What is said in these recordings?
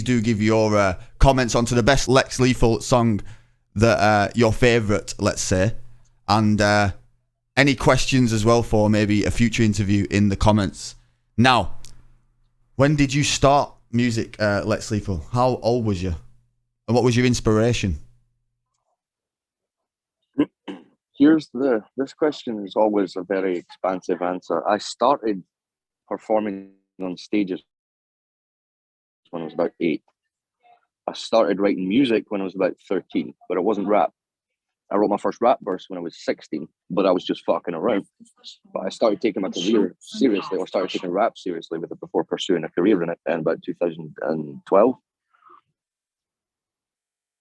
please do give your comments onto the best Lex Lethal song that your favourite, let's say, and any questions as well for maybe a future interview in the comments. Now, when did you start music, Lex Lethal? How old was you? And what was your inspiration? This question is always a very expansive answer. I started performing on stages when I was about 8. I started writing music when I was about 13, but it wasn't rap. I wrote my first rap verse when I was 16, but I was just fucking around. But I started taking my career seriously, or started taking rap seriously with it before pursuing a career in it in about 2012.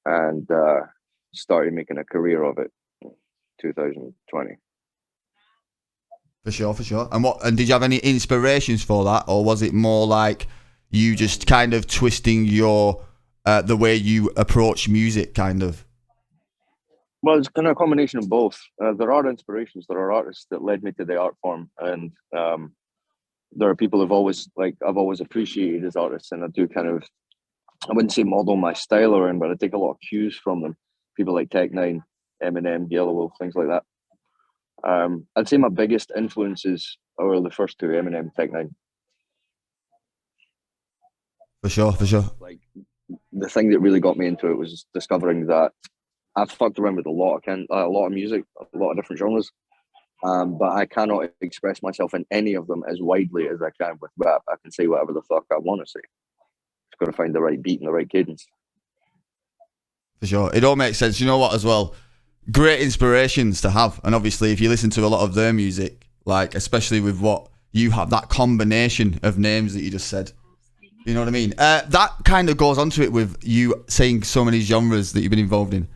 And started making a career of it in 2020. For sure. And did you have any inspirations for that, or was it more like you just kind of twisting your the way you approach music, kind of? Well, it's kind of a combination of both. There are inspirations, there are artists that led me to the art form, and there are people I've always appreciated as artists, and I do kind of, I wouldn't say model my style around, but I take a lot of cues from them. People like Tech9, Eminem, Yellow Wolf, things like that. I'd say my biggest influences are the first two, Eminem, Tech9. For sure. Like, the thing that really got me into it was discovering that I've fucked around with a lot of music, a lot of different genres, but I cannot express myself in any of them as widely as I can with rap. I can say whatever the fuck I want to say. Just got to find the right beat and the right cadence. For sure. It all makes sense. You know what, as well? Great inspirations to have. And obviously, if you listen to a lot of their music, like, especially with what you have, that combination of names that you just said, you know what I mean? That kind of goes onto it with you saying so many genres that you've been involved in.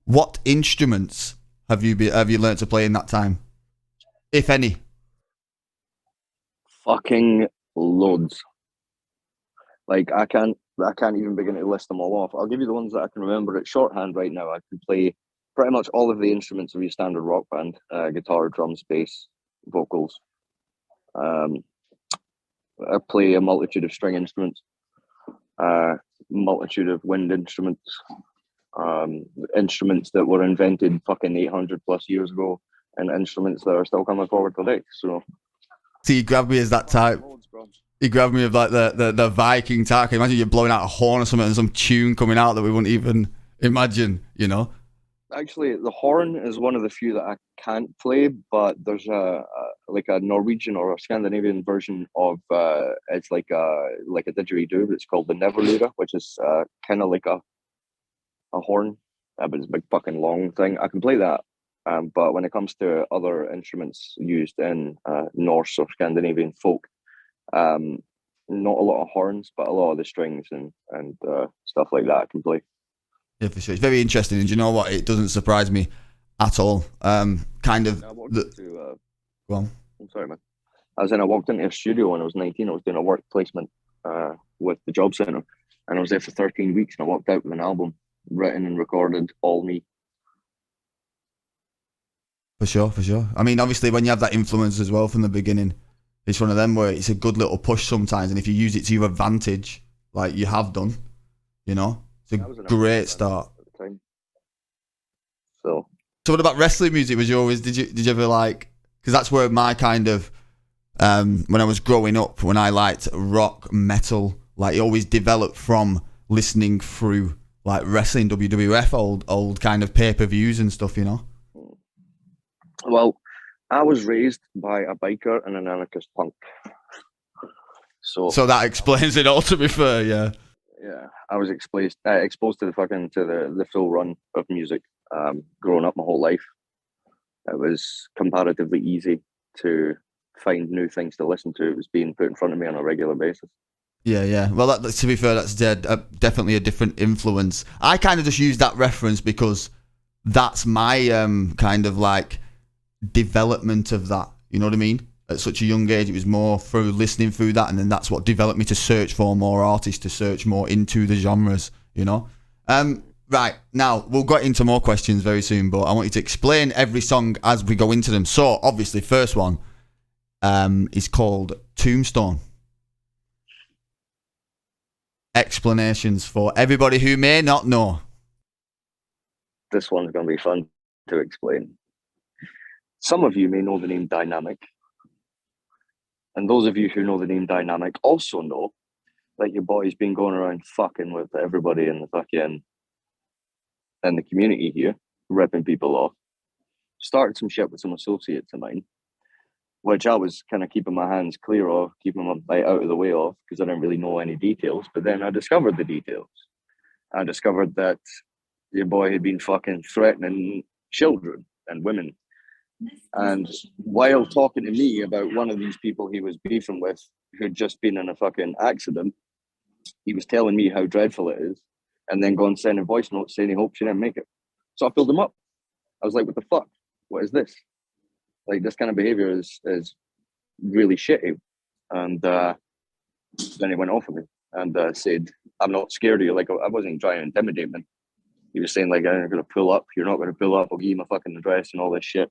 What instruments have you learnt to play in that time, if any? Fucking loads. Like, I can't even begin to list them all off. I'll give you the ones that I can remember at shorthand right now. I can play pretty much all of the instruments of your standard rock band: guitar, drums, bass, vocals. I play a multitude of string instruments, multitude of wind instruments. Instruments that were invented fucking 800 plus years ago, and instruments that are still coming forward today. So you grabbed me as that type. You grabbed me of like the Viking type. Imagine you're blowing out a horn or something and some tune coming out that we wouldn't even imagine, you know? Actually, the horn is one of the few that I can't play, but there's a Norwegian or a Scandinavian version of it's like a didgeridoo. It's called the Neverlura, which is kind of like a horn, but it's a big fucking long thing. I can play that, but when it comes to other instruments used in Norse or Scandinavian folk, not a lot of horns, but a lot of the strings and stuff like that I can play. Yeah, for sure. It's very interesting, and you know what? It doesn't surprise me at all. Kind of. Go on. I'm sorry, man. I walked into a studio when I was 19. I was doing a work placement with the job centre, and I was there for 13 weeks, and I walked out with an album written and recorded, all me. For sure. I mean, obviously, when you have that influence as well from the beginning, it's one of them where it's a good little push sometimes, and if you use it to your advantage, like you have done, you know, it's a great start. At the time. So what about wrestling music? Was you always did you ever like? Because that's where my kind of when I was growing up, when I liked rock, metal, like it always developed from listening through like wrestling, WWF, old kind of pay-per-views and stuff, you know? Well, I was raised by a biker and an anarchist punk. So that explains it all, to be fair, yeah. Yeah, I was exposed to the full run of music growing up my whole life. It was comparatively easy to find new things to listen to. It was being put in front of me on a regular basis. Yeah. Well, to be fair, that's definitely a different influence. I kind of just use that reference because that's my kind of like development of that. You know what I mean? At such a young age, it was more through listening through that, and then that's what developed me to search for more artists, to search more into the genres, you know? Right, now, we'll get into more questions very soon, but I want you to explain every song as we go into them. So, obviously, first one is called Tombstone. explanations for everybody who may not know. This one's going to be fun to explain. Some of you may know the name Dynamic. And those of you who know the name Dynamic also know that your boy's been going around fucking with everybody in the community here, ripping people off. Started some shit with some associates of mine, which I was kind of keeping my hands clear of, keeping them out of the way of, because I didn't really know any details. But then I discovered the details. I discovered that your boy had been fucking threatening children and women. And while talking to me about one of these people he was beefing with, who'd just been in a fucking accident, he was telling me how dreadful it is, and then going sending voice notes saying he hopes she didn't make it. So I filled him up. I was like, what the fuck? What is this? Like, this kind of behavior is really shitty. And then he went off of me and said, I'm not scared of you. Like, I wasn't trying to intimidate him. He was saying, like, I'm not going to pull up. You're not going to pull up. I'll give you my fucking address and all this shit.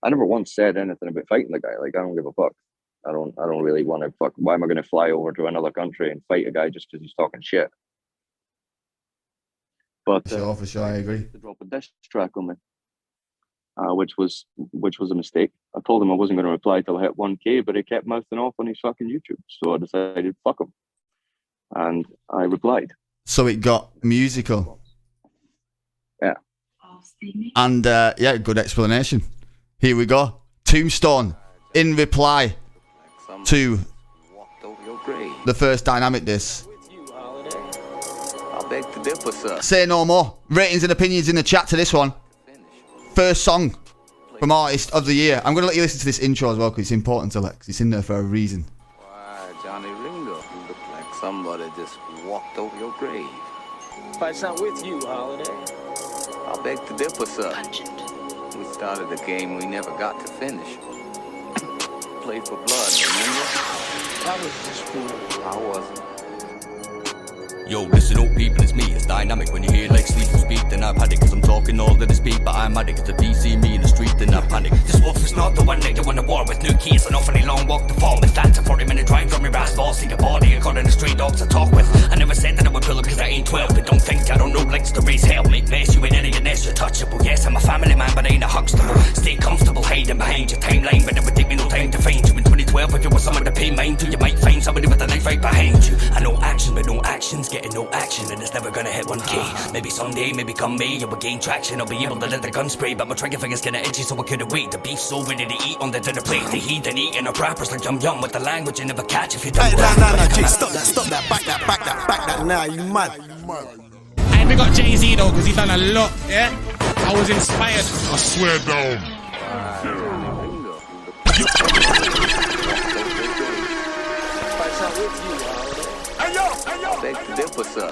I never once said anything about fighting the guy. Like, I don't give a fuck. I don't really want to fuck. Why am I going to fly over to another country and fight a guy just because he's talking shit? But for sure, I agree. To drop a diss track on me, which was a mistake. I told him I wasn't going to reply till I hit 1K, but he kept mouthing off on his fucking YouTube. So I decided, fuck him, and I replied. So it got musical. Yeah. And yeah, good explanation. Here we go. Tombstone in reply to the first Dynamic diss. Say no more. Ratings and opinions in the chat to this one. First song from Artist of the Year. I'm going to let you listen to this intro as well because it's important to Lex. It's in there for a reason. Why, Johnny Ringo, you look like somebody just walked over your grave. Fight's not with you, Holiday. I beg to differ, sir. We started a game we never got to finish. Played for blood, remember? That was just cool. I wasn't. Yo, listen up people, it's me, it's Dynamic. When you hear Lex Lethal speak, then I've had it. Cause I'm talking all of the speak, but I'm addict. Cause if you see me in the street, then I panic. This wolf is not the one that won the war with new keys. An awfully long walk to fall. It's that's a 40-minute drive from your ass ball. See your body, I got in the street dogs to talk with. I never said that I would pull up cause I ain't 12. But don't think I don't know Lex to raise hell. Make mess, you ain't any of this, you're touchable. Yes, I'm a family man, but I ain't a huxtable. Stay comfortable, hiding behind your timeline. But it would take me no time to find you. In 2012, if you want someone to pay mine to, you might find somebody with a knife right behind you. I know action, but no action's getting no action. And it's never gonna hit 1K. Maybe someday, maybe come May, you will gain traction. I'll be able to let the gun spray, but my trigger finger's kinda itchy, so I couldn't wait. The beef's so ready to eat on the dinner plate. The heat and eating up rappers like yum with the language you never catch if you don't. Nah, G, stop that, back that now, you mad. And we got Jay-Z though, because he done a lot, yeah? I was inspired. I swear down. Beg to differ, sir.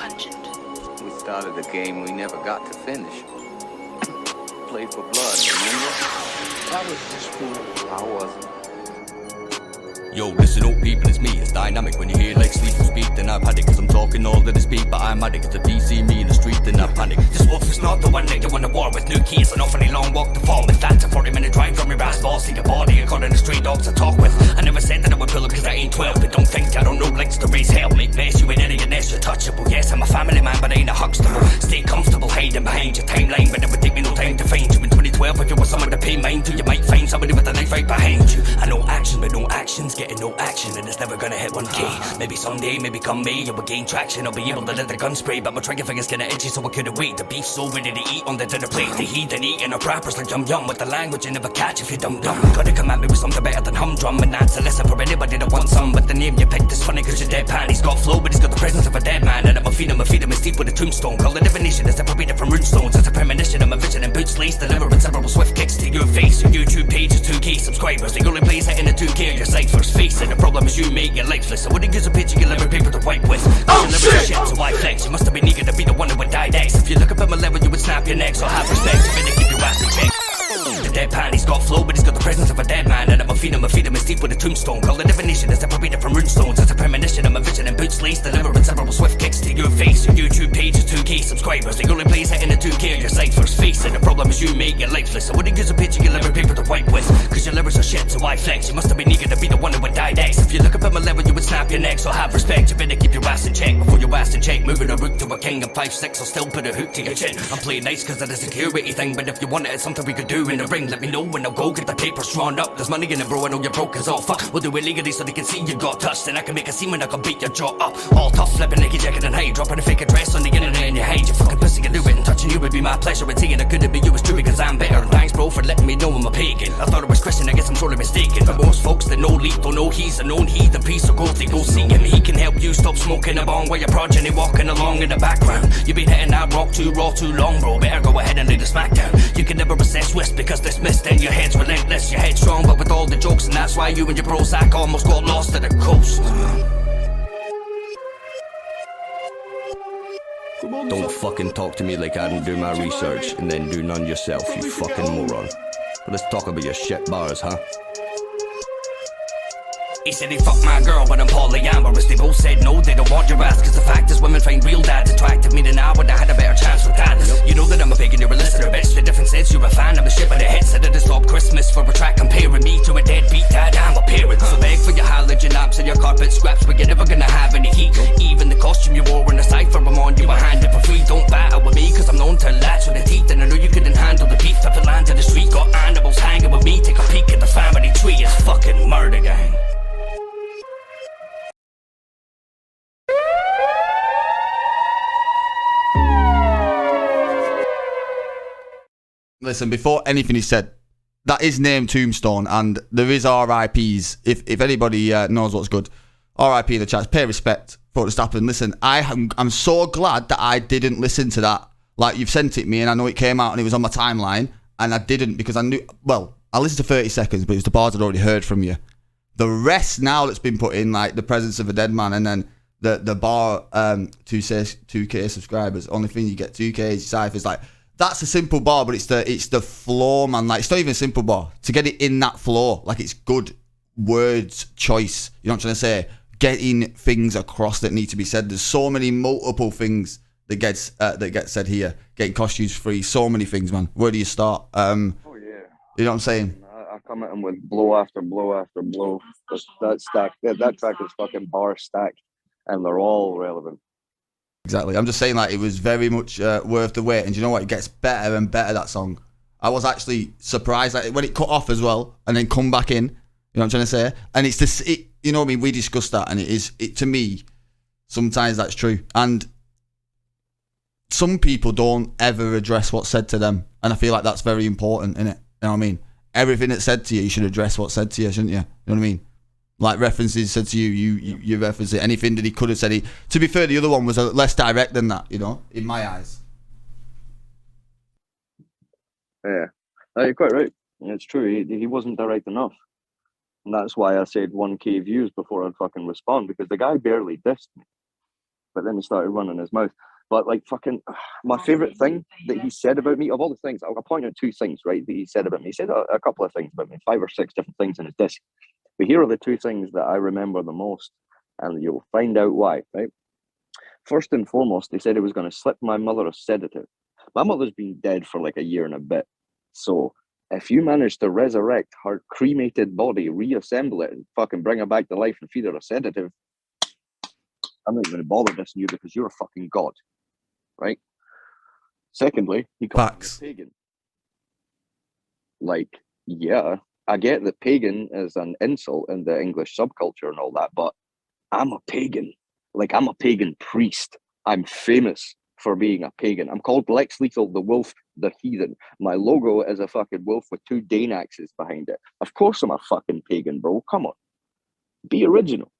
We started a game we never got to finish. Played for blood, remember? That was just cool. I wasn't. Yo, listen up people, it's me, it's Dynamic. When you hear Lex Lethal speak, then I've had it. Cause I'm talking all of the speak, but I'm addict. Cause if you see me in the street, then I panic. This wolf is not the one that won the war with new keys. An awfully long walk to fall. If that's a 40-minute drive from your ass ball. See your body, I got in the street dogs to talk with. I never said that I would pull up cause I ain't 12. But don't think I don't know Lex to raise hell. Make mess, you ain't any of this, you're touchable. Yes, I'm a family man, but I ain't a huxtable. Stay comfortable, hiding behind your timeline. But it would take me no time to find you. In 2012, if you want someone to pay mine to, you might find somebody with a knife right behind you. I know action, but no action's getting no action. And it's never gonna hit 1K. Maybe someday, maybe come May, you will gain traction. I'll be able to let the gun spray, but my trigger finger's kinda itchy, so I couldn't wait. The beef's so ready to eat on the dinner plate. The heat and eating up rappers like yum with the language you never catch if you dumb. Gotta come at me with something better than humdrum. And that's a lesson for anybody that wants some. But the name you picked is funny cause you're deadpan. He's got flow, but he's got the presence of a dead man. And I'ma feed him his teeth with a tombstone. Call the divination, it's separated from runestones. It's a premonition, I'm a vision and boots laced. Delivering several swift kicks to your face. Your YouTube page is 2K subscribers. The only place hitting the 2K on your site first face. And the problem is you make your lifeless. I wouldn't use a picture, you live paper to wipe with. Oh shit! Shit, so I flex. You must have been eager to be the one that would die next. If you look up at my level, you would snap your neck. So have respect, you better keep your ass in check. The deadpan, he's got flow, but he's got the presence of a dead man. And I'ma feed him his teeth with a tombstone. Call the divination, it's separated from runestones. It's a premonition, I'm a vision and boots laced. Delivering several swift kicks to your face. Your YouTube page is 2K subscribers. The only place hitting the 2K on your site first face. face it. The problem is you make it lifeless. So what do you use a picture your liver paper to wipe with? Cause your livers are shit, so I flex. You must have been eager to be the one who would die next. If you look up at my level, you would snap your neck. So have respect, you better keep your ass in check before your ass in check. Moving a route to a king of 5'6", I'll still put a hook to your chin. I'm playing nice cause of the security thing, but if you want it, it's something we could do in the ring. Let me know and I'll go get the papers drawn up. There's money in it, bro, I know you're broke as all fuck. We'll do it legally so they can see you got touched. And I can make a scene when I can beat your jaw up. All tough, flipping naked, jacket and high. Dropping a fake address on the internet and you hide. You fucking pussy can do it, and touching you would be my pleasure. And seeing it couldn't be you was true because I'm better. And thanks, bro, for letting me know I'm a pagan. I thought it was Christian, I guess I'm sorely mistaken. For most folks that know lethal, know he's a known heathen piece of gold. They go see him, he can help you stop smoking a bong while you're progeny walking along in the background. You've been hitting that rock too raw too long, bro. Better go ahead and lay the smack down. You can never assess wisp because this mist and your head's relentless. Your head's strong, but with all the jokes, and that's why you and your bro Zach almost got lost at the coast. Don't fucking talk to me like I didn't do my research and then do none yourself, you fucking moron. But let's talk about your shit bars, huh? He said he fucked my girl, but I'm polyamorous. They both said no, they don't want your ass. Cause the fact is women find real dads attractive. Meaning I would have had a better chance with that. You know that I'm a pagan, you're a listener, bitch. The difference is you're a fan of a shit, but it hits at a stop Christmas for a track comparing me to a deadbeat dad. I'm a parent. So beg for your halogen lamps and your carpet scraps, but you're never gonna have any heat. Even the costume you wore in the cypher, I'm on you a hand it for free. Don't battle with me, cause I'm known to latch with the teeth. And I know you couldn't handle the beef. If it lands in the street, got animals hanging with me. Take a peek at the family tree, it's fucking murder gang. Listen, before anything is said, that is named Tombstone, and there is RIPs. If anybody knows what's good, RIP in the chat. Pay respect for what's happened. Listen, I'm so glad that I didn't listen to that. Like, you've sent it me, and I know it came out and it was on my timeline, and I didn't because I knew. Well, I listened to 30 seconds, but it was the bars I'd already heard from you. The rest now that's been put in, like the presence of a dead man, and then the bar 2K subscribers. Only thing you get 2K is ciphers. Like, that's a simple bar, but it's the flow, man. Like, it's not even a simple bar. To get it in that flow, like, it's good words choice. You know what I'm trying to say? Getting things across that need to be said. There's so many multiple things that gets said here. Getting costumes free. So many things, man. Where do you start? Oh yeah. You know what I'm saying? I come at him with blow after blow after blow. That stack, that track is fucking bar stacked, and they're all relevant. Exactly. I'm just saying, like, it was very much worth the wait. And you know what? It gets better and better, that song. I was actually surprised like, when it cut off as well and then come back in. You know what I'm trying to say? And it's this, you know what I mean? We discussed that, and it to me, sometimes that's true. And some people don't ever address what's said to them. And I feel like that's very important, innit? You know what I mean? Everything that's said to you, you should address what's said to you, shouldn't you? You know what I mean? Like, references said to you reference it. Anything that he could have said. To be fair, the other one was less direct than that, you know, in my eyes. Yeah, you're quite right. It's true. He wasn't direct enough. And that's why I said 1K views before I'd fucking respond, because the guy barely dissed me. But then he started running his mouth. But, like, fucking, my favourite thing that he said about me, of all the things, I'll point out two things, right, that he said about me. He said a couple of things about me, 5 or 6 different things in his disc. But here are the two things that I remember the most, and you'll find out why, right? First and foremost, he said he was going to slip my mother a sedative. My mother's been dead for like a year and a bit. So if you manage to resurrect her cremated body, reassemble it, and fucking bring her back to life and feed her a sedative, I'm not even going to bother dissing you because you're a fucking god, right? Secondly, he called me a pagan. Like, yeah, I get that pagan is an insult in the English subculture and all that, but I'm a pagan. Like, I'm a pagan priest. I'm famous for being a pagan. I'm called Lex Lethal, the wolf, the heathen. My logo is a fucking wolf with 2 Dane axes behind it. Of course I'm a fucking pagan, bro. Come on. Be original.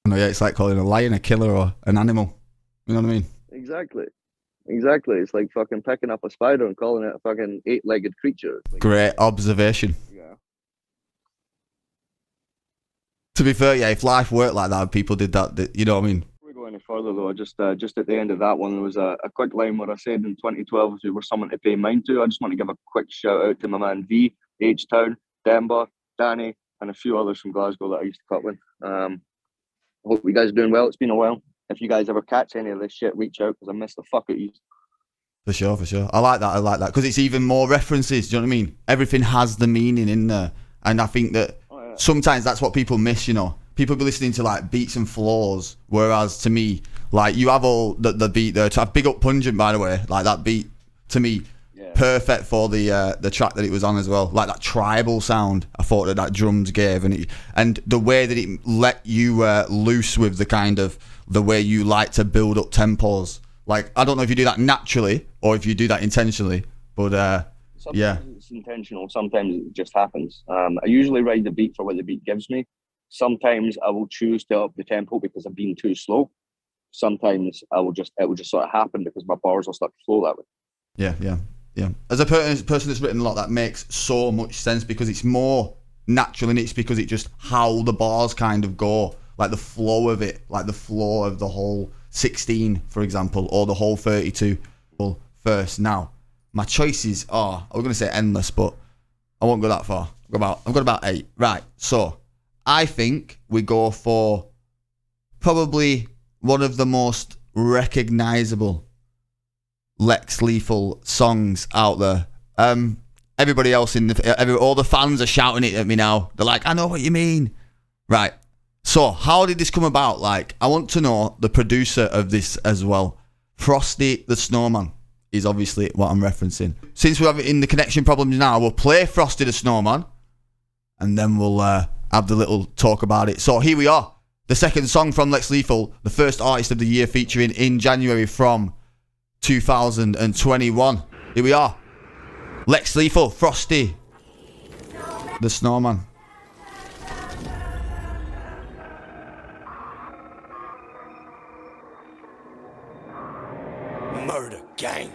No, yeah, it's like calling a lion a killer or an animal. You know what I mean? Exactly. It's like fucking picking up a spider and calling it a fucking 8-legged creature. Like, great observation. Yeah. To be fair, yeah, if life worked like that and people did that, you know what I mean? Before we go any further though, just at the end of that one, there was a quick line where I said in 2012 if we were someone to pay mind to. I just want to give a quick shout out to my man V, H-Town, Demba, Danny, and a few others from Glasgow that I used to cut with. I hope you guys are doing well. It's been a while. If you guys ever catch any of this shit, reach out because I miss the fuck out of you. For sure. I like that because it's even more references. Do you know what I mean? Everything has the meaning in there, and I think that sometimes that's what people miss. You know, people be listening to like beats and floors, whereas to me, like you have all the beat there. To have Big Up Pungent, by the way, like that beat to me, perfect for the track that it was on as well. Like that tribal sound, I thought that drums gave, and the way that it let you loose with the kind of the way you like to build up tempos. Like, I don't know if you do that naturally or if you do that intentionally, but sometimes it's intentional, sometimes it just happens. I usually ride the beat for what the beat gives me. Sometimes I will choose to up the tempo because I'm being too slow. Sometimes it will just sort of happen because my bars will start to flow that way. Yeah. As a person that's written a lot, that makes so much sense because it's more natural and it's because it's just how the bars kind of go, like the flow of it, like the flow of the whole 16, for example, or the whole 32 first. Now, my choices are, I was going to say endless, but I won't go that far. I've got about 8. Right, so I think we go for probably one of the most recognisable Lex Lethal songs out there. Everybody else all the fans are shouting it at me now. They're like, I know what you mean. Right. So, how did this come about? Like, I want to know the producer of this as well. Frosty the Snowman is obviously what I'm referencing. Since we're in the connection problems now, we'll play Frosty the Snowman and then we'll have the little talk about it. So, here we are. The second song from Lex Lethal, the first artist of the year featuring in January from 2021. Here we are. Lex Lethal, Frosty the Snowman. Murder gang.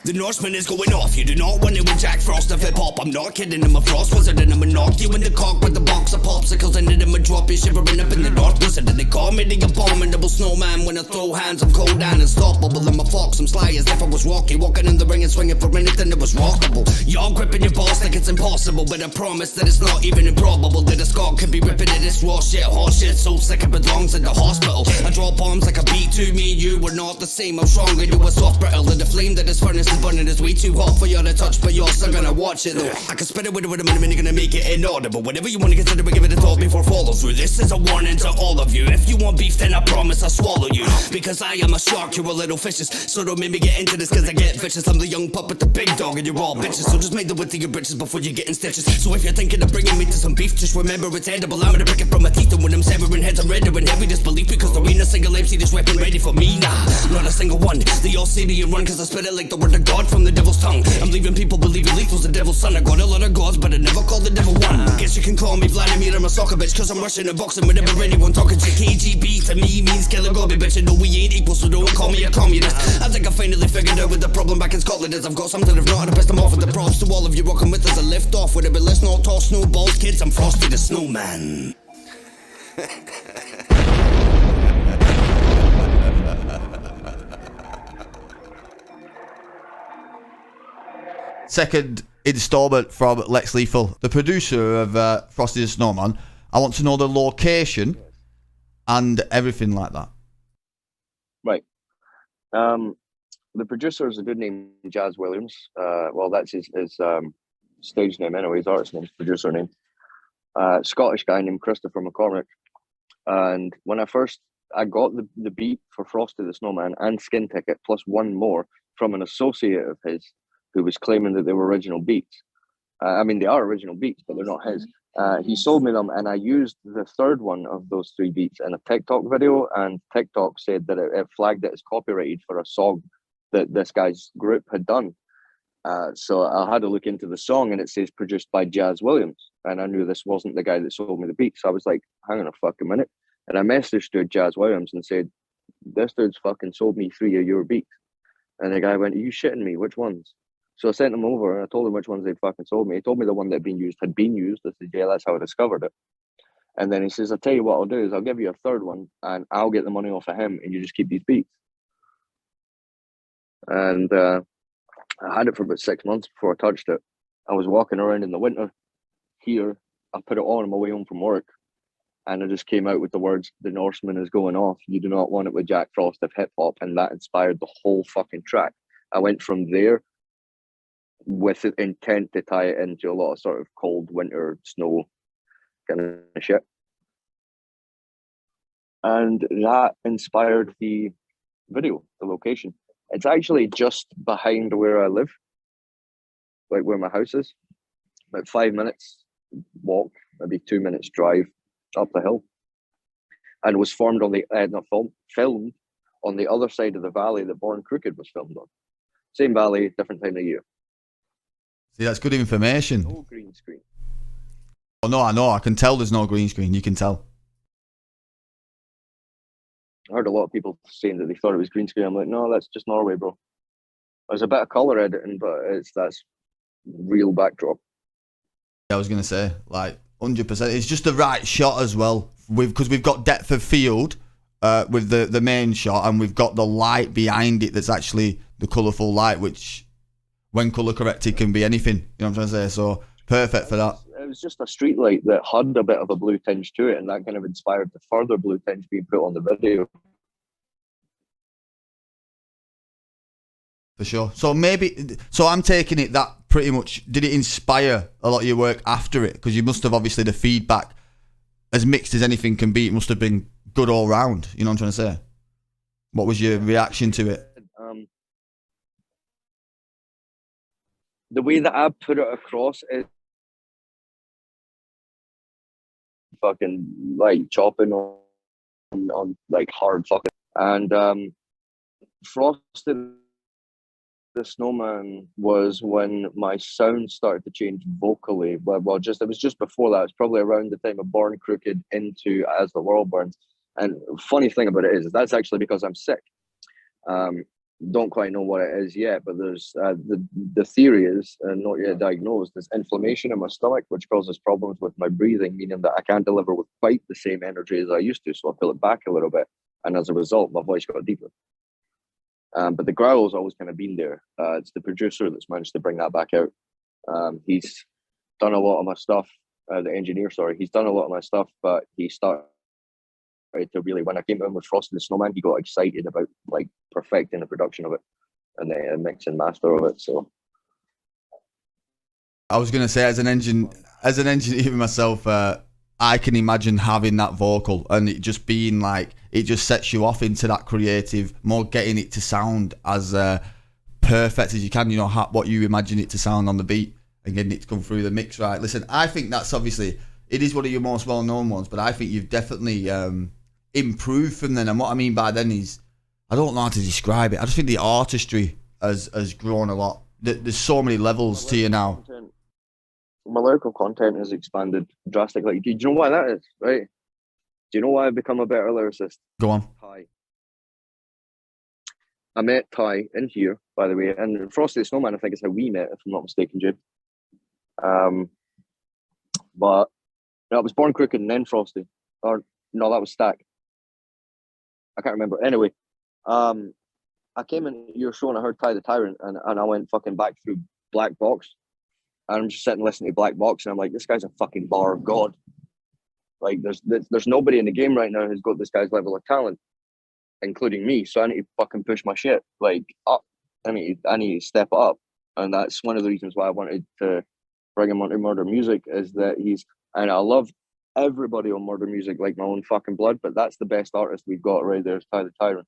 The Norseman is going off. You do not want it with Jack Frost of hip hop. I'm not kidding. I'm a frost wizard and I'ma knock you in the cock with the box of popsicles and then I'ma drop you shivering up in the north wizard. And they call me the abominable snowman. When I throw hands, I'm cold and unstoppable. I'm a fox, I'm sly as if I was Rocky, walking in the ring and swinging for anything that was rockable. Y'all gripping your balls like it's impossible, but I promise that it's not even improbable that a skull could be ripping at this raw shit, hot shit. So sick it belongs in the hospital. I draw bombs like a B2. Me and you were not the same. I'm stronger, you were soft brittle. And the flame that is furnace is burning is way too hot for you to touch, but you're still gonna watch it though. I can spit it with a minute and you're gonna make it inaudible. Whatever you wanna consider, but give it a thought before follow through. This is a warning to all of you. If you want beef, then I promise I'll swallow you. Because I am a shark, you're a little fishes. So don't make me get into this, cause I get vicious. I'm the young pup with the big dog and you're all bitches. So just make the width of your britches before you get in stitches. So if you're thinking of bringing me to some beef, just remember it's edible. I'm gonna pick it from my teeth, and when I'm severing heads, I'm rendering heavy disbelief. Because there ain't a single MC this weapon ready for me, nah, not a single one. They all see me and run cause I spit it like the word of God from the devil's tongue. I'm leaving people believing Lethal's the devil's son. I got a lot of gods, but I never called the devil one. Guess you can call me Vladimir, I'm a soccer bitch, cause I'm rushing and boxing whenever anyone talking to KGB. To me means killer gobby bitch, and no we ain't equal, so don't call me a communist. I think I finally figured out what the problem back in Scotland is. I've got something I've not to piss them off with the props to all of you rocking with us. I lift off with a bit less not toss snowballs, kids. I'm Frosty the Snowman. Second installment from Lex Lethal, the producer of Frosty the Snowman. I want to know the location and everything like that. Right. The producer is a dude named Jazz Williams. Well, that's his stage name anyway, his artist name, his producer name. Scottish guy named Christopher McCormick. And when I got the beat for Frosty the Snowman and Skin Ticket plus one more from an associate of his who was claiming that they were original beats. I mean, they are original beats, but they're not his. He sold me them, and I used the third one of those 3 beats in a TikTok video, and TikTok said that it flagged it as copyrighted for a song that this guy's group had done. So I had to look into the song, and it says produced by Jazz Williams, and I knew this wasn't the guy that sold me the beat. So I was like, hang on a fucking minute. And I messaged dude Jazz Williams and said, this dude's fucking sold me 3 of your beats. And the guy went, are you shitting me? Which ones? So I sent him over and I told him which ones they'd fucking sold me. He told me the one that had been used. I said, yeah, that's how I discovered it. And then he says, I'll tell you what I'll do is I'll give you a third one and I'll get the money off of him and you just keep these beats. And I had it for about 6 months before I touched it. I was walking around in the winter here. I put it on my way home from work. and I just came out with the words, "The Norseman is going off. You do not want it with Jack Frost of hip hop," and that inspired the whole fucking track. I went from there with the intent to tie it into a lot of sort of cold winter snow kind of shit. And that inspired the video, the location. It's actually just behind where I live, like where my house is. About 5 minutes walk, maybe 2 minutes drive up the hill. And was formed on the, filmed on the other side of the valley that Born Crooked was filmed on. Same valley, different time of year. See, that's good information. No green screen. Oh, no, I know. I can tell there's no green screen. You can tell. I heard a lot of people saying that they thought it was green screen. I'm like, no, that's just Norway, bro. There's a bit of colour editing, but that's real backdrop. I was going to say, like, 100%. It's just the right shot as well. Because we've got depth of field with the main shot, and we've got the light behind it that's actually the colourful light, which, when colour corrected, can be anything. You know what I'm trying to say? So, perfect for that. It was just a street light that had a bit of a blue tinge to it, and that kind of inspired the further blue tinge being put on the video. For sure. So I'm taking it that pretty much, did it inspire a lot of your work after it? Because you must have, obviously, the feedback, as mixed as anything can be, it must have been good all round. You know what I'm trying to say? What was your reaction to it? The way that I put it across is fucking like chopping on like hard fucking, and Frosted the Snowman was when my sound started to change vocally. Well, it was just before that. It's probably around the time of Born Crooked into As the World Burns. And funny thing about it is that's actually because I'm sick. Don't quite know what it is yet, but there's the theory is, not yet diagnosed, there's inflammation in my stomach, which causes problems with my breathing, meaning that I can't deliver with quite the same energy as I used to. So I pull it back a little bit, and as a result, my voice got deeper. But the growl's always kind of been there. It's the producer that's managed to bring that back out. He's done a lot of my stuff. The engineer, sorry, he's done a lot of my stuff, but he started to really, when I came in with Frosty the Snowman, he got excited about like perfecting the production of it and the mix and master of it. So I was gonna say, as an engineer myself, I can imagine having that vocal and it just being like, it just sets you off into that creative, more getting it to sound as perfect as you can, you know, what you imagine it to sound on the beat and getting it to come through the mix right. Listen, I think that's obviously, it is one of your most well-known ones, but I think you've definitely improved from then. And what I mean by then is, I don't know how to describe it. I just think the artistry has grown a lot. There's so many levels to you now. My lyrical content has expanded drastically. Do you know why that is, right? Do you know why I've become a better lyricist? Go on. Ty. I met Ty in here, by the way, and Frosty the Snowman, I think, is how we met, if I'm not mistaken, Jim. But no, it was Born Crooked and then Frosty. Or no, that was Stack. I can't remember. Anyway, I came in your show and I heard Ty the Tyrant, and I went fucking back through Black Box. And I'm just sitting listening to Black Box, and I'm like, this guy's a fucking bar of God. Like, there's nobody in the game right now who's got this guy's level of talent, including me. So I need to fucking push my shit like up. I need to step up, and that's one of the reasons why I wanted to bring him onto Murder Music. Is that and I love everybody on Murder Music like my own fucking blood, but that's the best artist we've got right there, is Ty the Tyrant.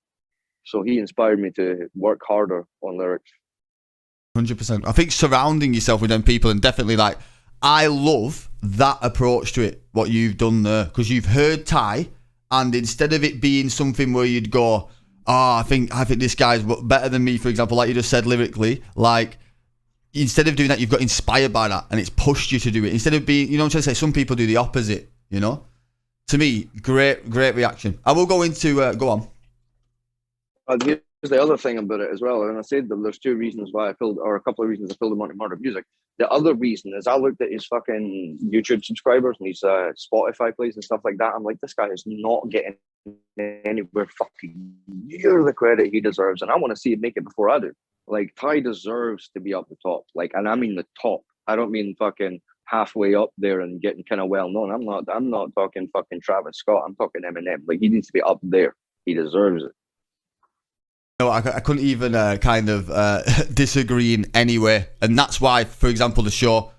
So he inspired me to work harder on lyrics. 100%. I think surrounding yourself with them people, and definitely like, I love that approach to it, what you've done there, because you've heard Ty, and instead of it being something where you'd go, I think this guy's better than me, for example, like you just said lyrically, like, instead of doing that, you've got inspired by that, and it's pushed you to do it. Instead of being, you know what I'm trying to say, some people do the opposite, you know? To me, great reaction. I will go into, go on. Here's the other thing about it as well, and I said that there's two reasons why I filled, or a couple of reasons I filled him onto Murder Music. The other reason is I looked at his fucking YouTube subscribers and his Spotify plays and stuff like that. I'm like, this guy is not getting anywhere fucking near the credit he deserves, and I want to see him make it before I do. Like, Ty deserves to be up the top, like, and I mean the top. I don't mean fucking halfway up there and getting kind of well known. I'm not talking fucking Travis Scott. I'm talking Eminem. Like, he needs to be up there. He deserves it. No, I couldn't even kind of disagree in any way. And that's why, for example, the show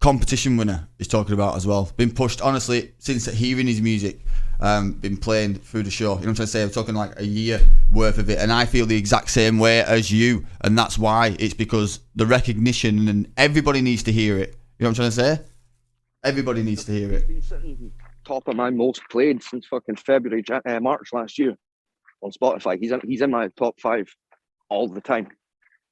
Competition Winner is talking about as well. Been pushed, honestly, since hearing his music, been playing through the show. You know what I'm trying to say? I'm talking like a year worth of it. And I feel the exact same way as you. And that's why. It's because the recognition, and everybody needs to hear it. You know what I'm trying to say? Everybody needs to hear it. Been sitting top of my most played since fucking March last year on Spotify. He's in my top 5 all the time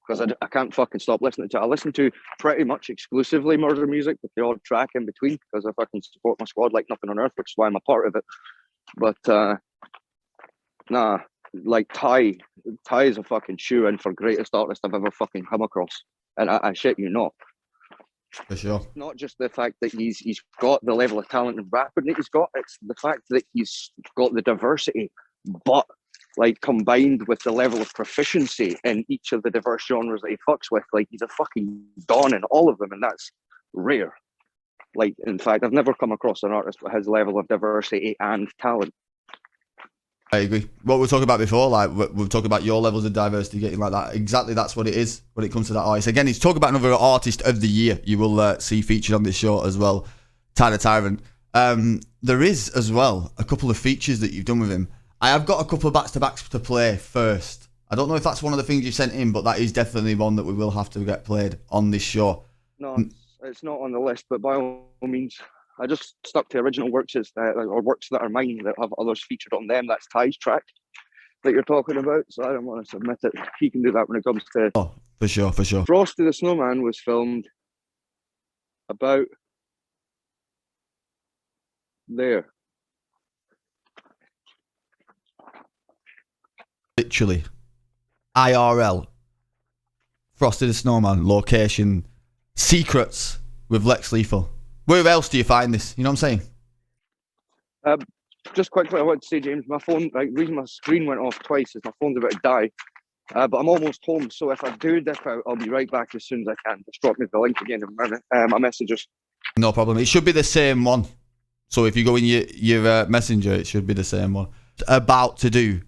because I can't fucking stop listening to it. I listen to pretty much exclusively murder music with the odd track in between because I fucking support my squad like nothing on earth, which is why I'm a part of it. But nah, like Ty is a fucking shoe-in for greatest artist I've ever fucking come across, and I shit you not. For sure. Not just the fact that he's got the level of talent and rapping that he's got, it's the fact that he's got the diversity, but like combined with the level of proficiency in each of the diverse genres that he fucks with, like he's a fucking don in all of them, and that's rare. Like, in fact, I've never come across an artist with his level of diversity and talent. I agree. What we were talking about before, like we're talking about your levels of diversity getting like that. Exactly, that's what it is when it comes to that artist. Again, he's talking about another artist of the year you will see featured on this show as well, Tyler Tyrant. There is as well a couple of features that you've done with him. I have got a couple of backs-to-backs to play first. I don't know if that's one of the things you sent in, but that is definitely one that we will have to get played on this show. No, it's not on the list, but by all means, I just stuck to original works or works that are mine that have others featured on them. That's Ty's track that you're talking about, so I don't want to submit it. He can do that when it comes to... Oh, for sure. Frosty the Snowman was filmed about there. Literally. IRL. Frosty the Snowman, location, secrets with Lex Lethal. Where else do you find this? You know what I'm saying? Just quickly, I want to say, James, my phone, like, the reason my screen went off twice is my phone's about to die. But I'm almost home, so if I do dip out, I'll be right back as soon as I can. Just drop me the link again in my messages. No problem. It should be the same one. So if you go in your messenger, it should be the same one. About to do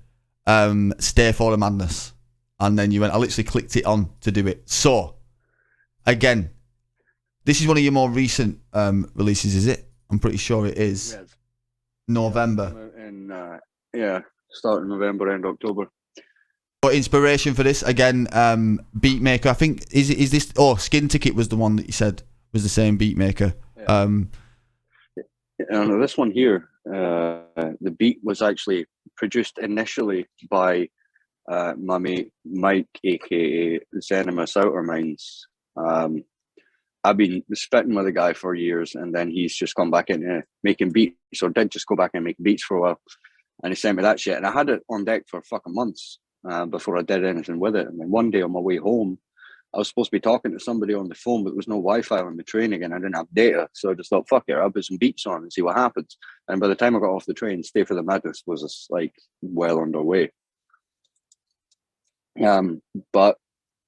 Stay for the Madness. And then I literally clicked it on to do it. So, again, this is one of your more recent releases, is it? I'm pretty sure it is. Yes. November. Starting November, end October. But inspiration for this, again, beatmaker. I think, is this... Oh, Skin Ticket was the one that you said was the same beatmaker. Yeah. No, this one here, the beat was actually produced initially by my mate Mike, aka Zenimus Outer Minds. I've been spitting with the guy for years, and then he's just gone back into making beats, or did just go back and make beats for a while. And he sent me that shit, and I had it on deck for fucking months before I did anything with it. And then one day on my way home, I was supposed to be talking to somebody on the phone, but there was no Wi-Fi on the train again. I didn't have data, so I just thought, fuck it, I'll put some beats on and see what happens. And by the time I got off the train, Stay for the Madness was just, like, well underway. But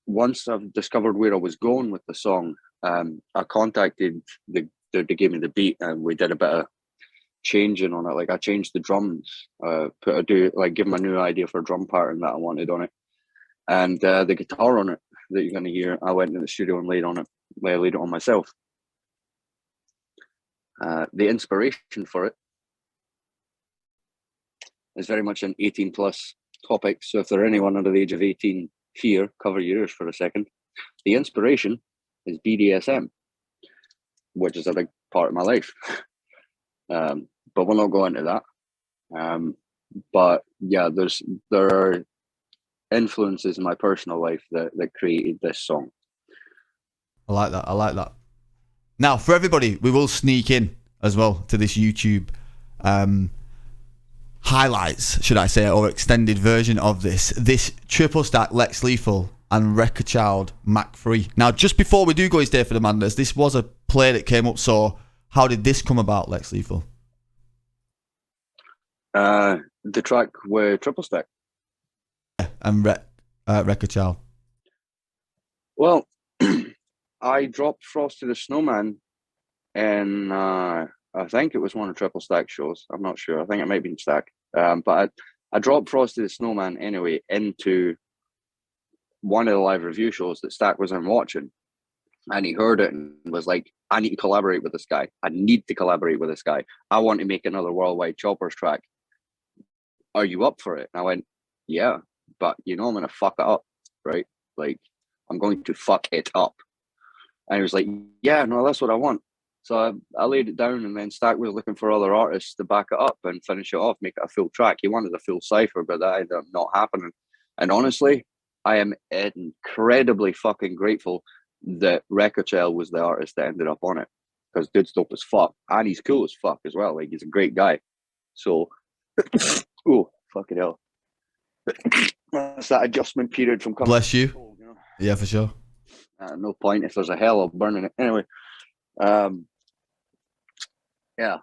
once I've discovered where I was going with the song, I contacted they gave me the beat, and we did a bit of changing on it. Like, I changed the drums, give them a new idea for a drum pattern that I wanted on it, and the guitar on it that you're going to hear, I went to the studio and laid it on myself. The inspiration for it is very much an 18 plus topic. So if there are anyone under the age of 18 here, cover your ears for a second. The inspiration is BDSM, which is a big part of my life. But we'll not go into that. But yeah, there are influences in my personal life that created this song. I like that. Now, for everybody, we will sneak in as well to this YouTube highlights, should I say, or extended version of this triple stack Lex Lethal and Wrecker Child Mac 3. Now, just before we do go Stay for the Madness, this was a play that came up. So how did this come about, Lex Lethal? The track with triple stack. And Wrecker Child. Well, I dropped Frosty the Snowman in I think it was one of Triple Stack shows. I'm not sure. I think it might have been Stack. But I dropped Frosty the Snowman anyway into one of the live review shows that Stack was in watching, and he heard it and was like, I need to collaborate with this guy. I need to collaborate with this guy. I want to make another Worldwide Choppers track. Are you up for it? And I went, yeah, but you know I'm going to fuck it up, right? Like, I'm going to fuck it up. And he was like, yeah, no, that's what I want. So I laid it down, and then Stack was looking for other artists to back it up and finish it off, make it a full track. He wanted a full cipher, but that ended up not happening. And honestly, I am incredibly fucking grateful that Record Child was the artist that ended up on it, because dude's dope as fuck, and he's cool as fuck as well. Like, he's a great guy. So, oh, fucking hell. That's that adjustment period from coming. Bless you. Cold, you know? Yeah, for sure. No point. If there's a hell, I'll burn in it. Anyway, yeah.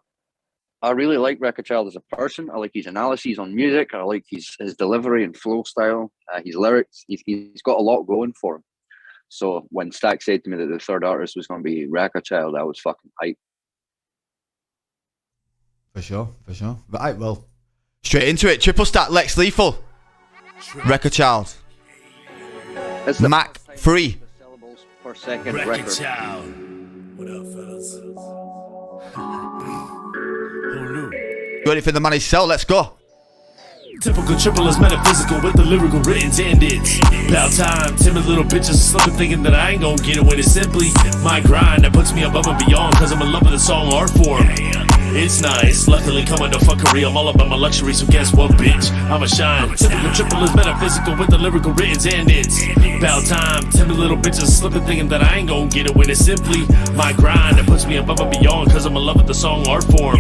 I really like Record Child as a person. I like his analyses on music. I like his delivery and flow style. His lyrics. He's got a lot going for him. So when Stack said to me that the third artist was going to be Record Child, I was fucking hyped. For sure. Right, well, straight into it. Triple Stack, Lex Lethal, Record Child, It's the Mac Free. syllables per second Record record. Child. What up, fellas? Who knew? Ready for the man himself? Let's go. Typical triple is metaphysical with the lyrical writtens and it's about time. Timid little bitches slipping thinking that I ain't gonna get it when it's simply my grind that puts me above and beyond, cause I'm in love with the song art form. It's nice, luckily coming to fuckery. I'm all about my luxury, so guess what, bitch? I'ma shine. Typical triple is metaphysical with the lyrical writtens and it's about time. Timid little bitches slipping thinking that I ain't gonna get it when it's simply my grind that puts me above and beyond, cause I'm in love with the song art form.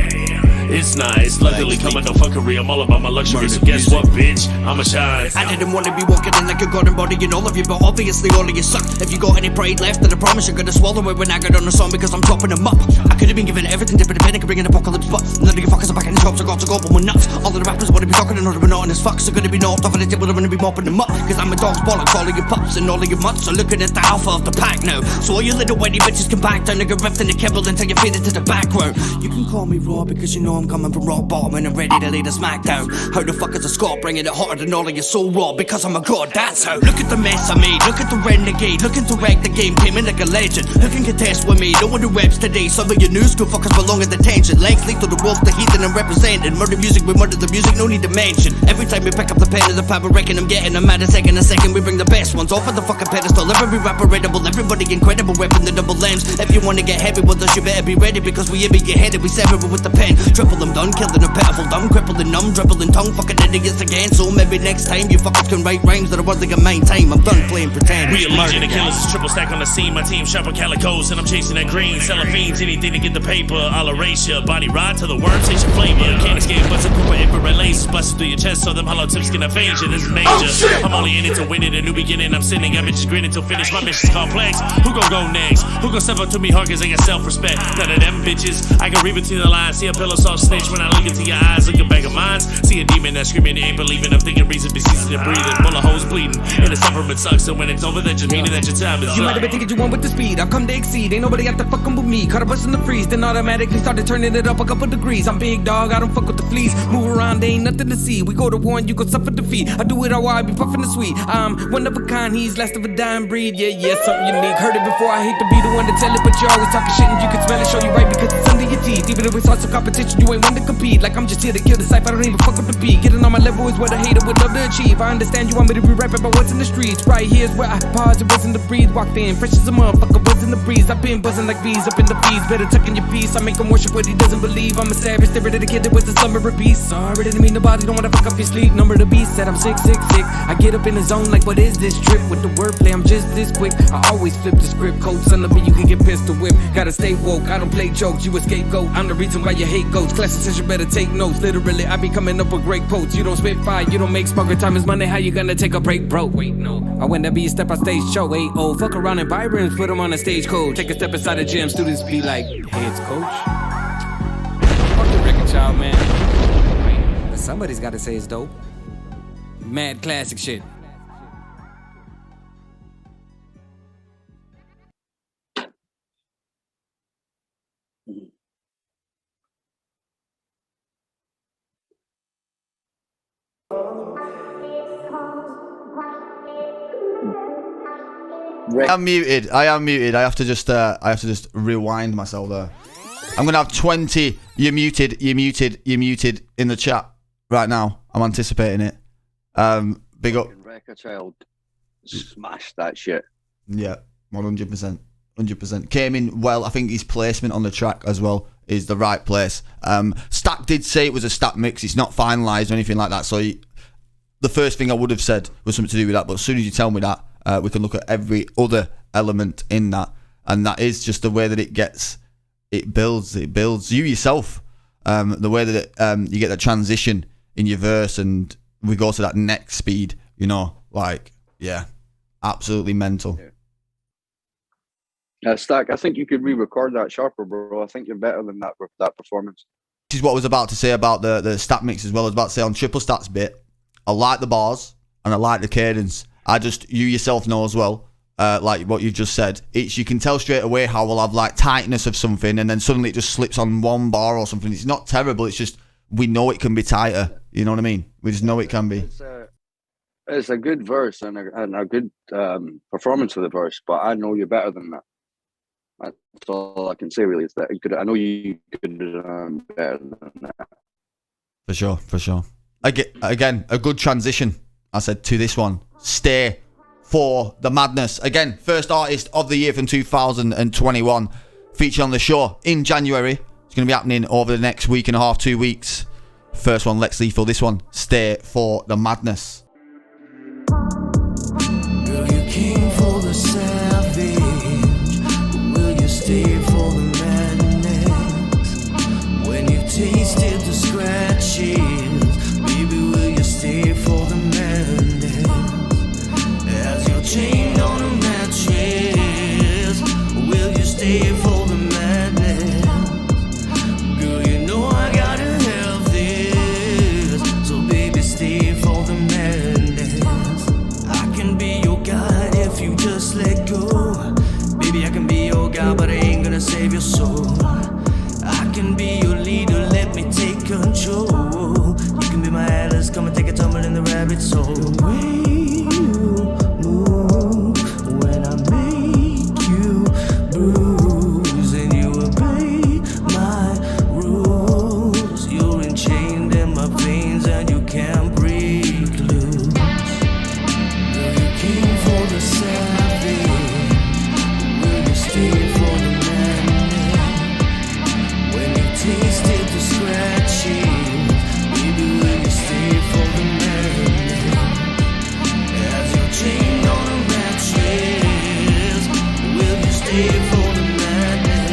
It's nice, luckily coming to fuckery. I'm all about my luxury, so guess what, bitch? I'ma shine. I didn't want to be walking in like a garden body in all of you, but obviously all of you suck. If you got any pride left, then I promise you're gonna swallow it when I get on the song, because I'm chopping them up. I could have been given everything, dipping a penny, could bring an apocalypse, but none of you fuckers are back in the shops. I got to go, but we're nuts. All of the rappers want to be talking, and all of them are not in this fuck. So gonna be knocked off of the table, I'm gonna be mopping them up, cause I'm a dog's bollocks. All of your pups and all of your mutts are looking at the alpha of the pack now. So all you little whitey bitches can back down and get ripped in the kibble until you fade into the back row. You can call me raw because you know I'm coming from rock bottom and I'm ready to lay the smack down. How the fuck is a Scot bringing it hotter than all of your soul raw? Because I'm a god, that's how. Look at the mess I made, look at the renegade, looking to wreck the game, came in like a legend. Who can contest with me? No one who reps today. Some of your new school fuckers belong in detention. Legs Lethal, the wolf, the heathen I'm representing. Murder music, we murder the music, no need to mention. Every time we pick up the pen of the pad, I reckon I'm getting them mad a second. We bring the best ones off of the fucking pedestal. Every rapper edible, everybody incredible, repping the double M's. If you wanna get heavy with us, you better be ready, because we be get headed, we sever it with the pen. Triple them done, killing them pitiful, dumb, crippling, numb, dribbling tongue, fucking idiots again. So maybe next time you fuckers can write rhymes that are worth like a main time. I'm done playing pretend. We a legion of killers, it's triple stack on the scene. My team sharper calicos, and I'm chasing that green. Cellophane, anything to get the paper. I'll erase your body ride to the worm, taste your flavor. Can't escape, bust a Cooper infrared laces, busting through your chest, so them hollow tips can evade you. This is major. I'm only in it to win it, a new beginning. I'm sinning, I'm bitches grinning till finish. My mission's complex. Who gon' go next? Who gon' step up to me hard, cause I got self-respect? None of them bitches. I can read between the lines, see a pillow soft snitch when I look into your eyes, looking back at mine. See a demon that's screaming, ain't believing. I'm thinking reason be ceasing and breathing. Full of hoes bleeding, and the suffering sucks. So when it's over, that just meaning that your time is up. You might have been thinking you won with the speed. I've come to exceed. Ain't nobody out there fucking with me. Caught a bus in the freeze, then automatically started turning it up a couple degrees. I'm big dog, I don't fuck with the fleas. Move around, there ain't nothing to see. We go to war and you go suffer defeat. I do it all while I be puffing the sweet. I'm one of a kind, he's last of a dying breed. Yeah, something unique. Heard it before, I hate to be the one to tell it, but you're always talking shit and you can smell it. Show you right because it's under your teeth. Even if it's lots of competition, you ain't one to compete. Like I'm just here to kill the cypher, I don't even fuck with the beat. Getting on my level is what a hater would love to achieve. I understand you want me to be rapping about what's in the streets. Right here's where I pause, it wasn't the breeze. Walked in, fresh as a motherfucker, was in the breeze. I've been buzzing like bees up in the fees. Better tuck in your piece, I make him worship what he doesn't believe. I'm a savage, stare at the kid that was the slumber repeat. Sorry, didn't mean nobody, don't wanna fuck up your sleep. Number the beast, said I'm sick. I get up in the zone like what is this trip? With the wordplay, I'm just this quick. I always flip the script, cold son of me, you can get pistol whipped. Gotta stay woke, I don't play jokes, you a scapegoat. I'm the reason why you hate goats. Classic says you better take notes. Literally, I be coming up with great quotes. You don't spit fire, you don't make smoke. Time is money, how you gonna take a break, bro? Wait, no. I went to be a step on stage show, 8-0. Fuck around and buy rims, put them on a stage code. Take a step inside the gym, students be like, hey, it's coach. Fuck the Record Child, man. But somebody's gotta say it's dope. Mad classic shit. I'm muted. I am muted. I have to just rewind myself there. I'm gonna have 20. You're muted in the chat right now. I'm anticipating it. Big up. Wrecker Child smashed that shit. Yeah, 100%. 100%. Came in well. I think his placement on the track as well is the right place. Stack did say it was a Stack mix. It's not finalised or anything like that. So the first thing I would have said was something to do with that. But as soon as you tell me that, we can look at every other element in that. And that is just the way that it builds you yourself. The way that you get that transition in your verse and we go to that next speed, absolutely mental. Yeah. Stack, I think you could re-record that sharper, bro. I think you're better than that performance. This is what I was about to say about the Stack mix as well. I was about to say on Triple Stack's bit, I like the bars and I like the cadence. You yourself know as well, like what you just said, you can tell straight away how we'll have like tightness of something and then suddenly it just slips on one bar or something. It's not terrible, it's just we know it can be tighter. You know what I mean? We just know it can be. It's a good verse and a good performance of the verse, but I know you're better than that. That's all I can say really, is that I know you could better than that. For sure. Again, a good transition, I said, to this one. Stay for the Madness. Again, first artist of the year from 2021. Featured on the show in January. It's going to be happening over the next week and a half, 2 weeks. First one, Lex Lethal. This one, Stay for the Madness. Girl, you came for the savage, but will you stay for the madness? When you tasted the scratches, baby, will you stay for the madness? As you're chained on a mattress, will you stay for the madness? Girl, you know I gotta have this, so baby, stay for the madness. I can be your guide if you just let go. Baby, I can be your guide, but I ain't gonna save your soul. I can be your leader, let me take control. You can be my atlas, come and take a tumble in the rabbit's hole. The way you move when I make you bruise, and you obey my rules. You're enchained in my veins and you can't break loose. Girl, you came for the savage, will you stay for the madness? When you tasted the scratches, baby, will you stay for the madness? As you're chained on a mattress, will you stay for the madness?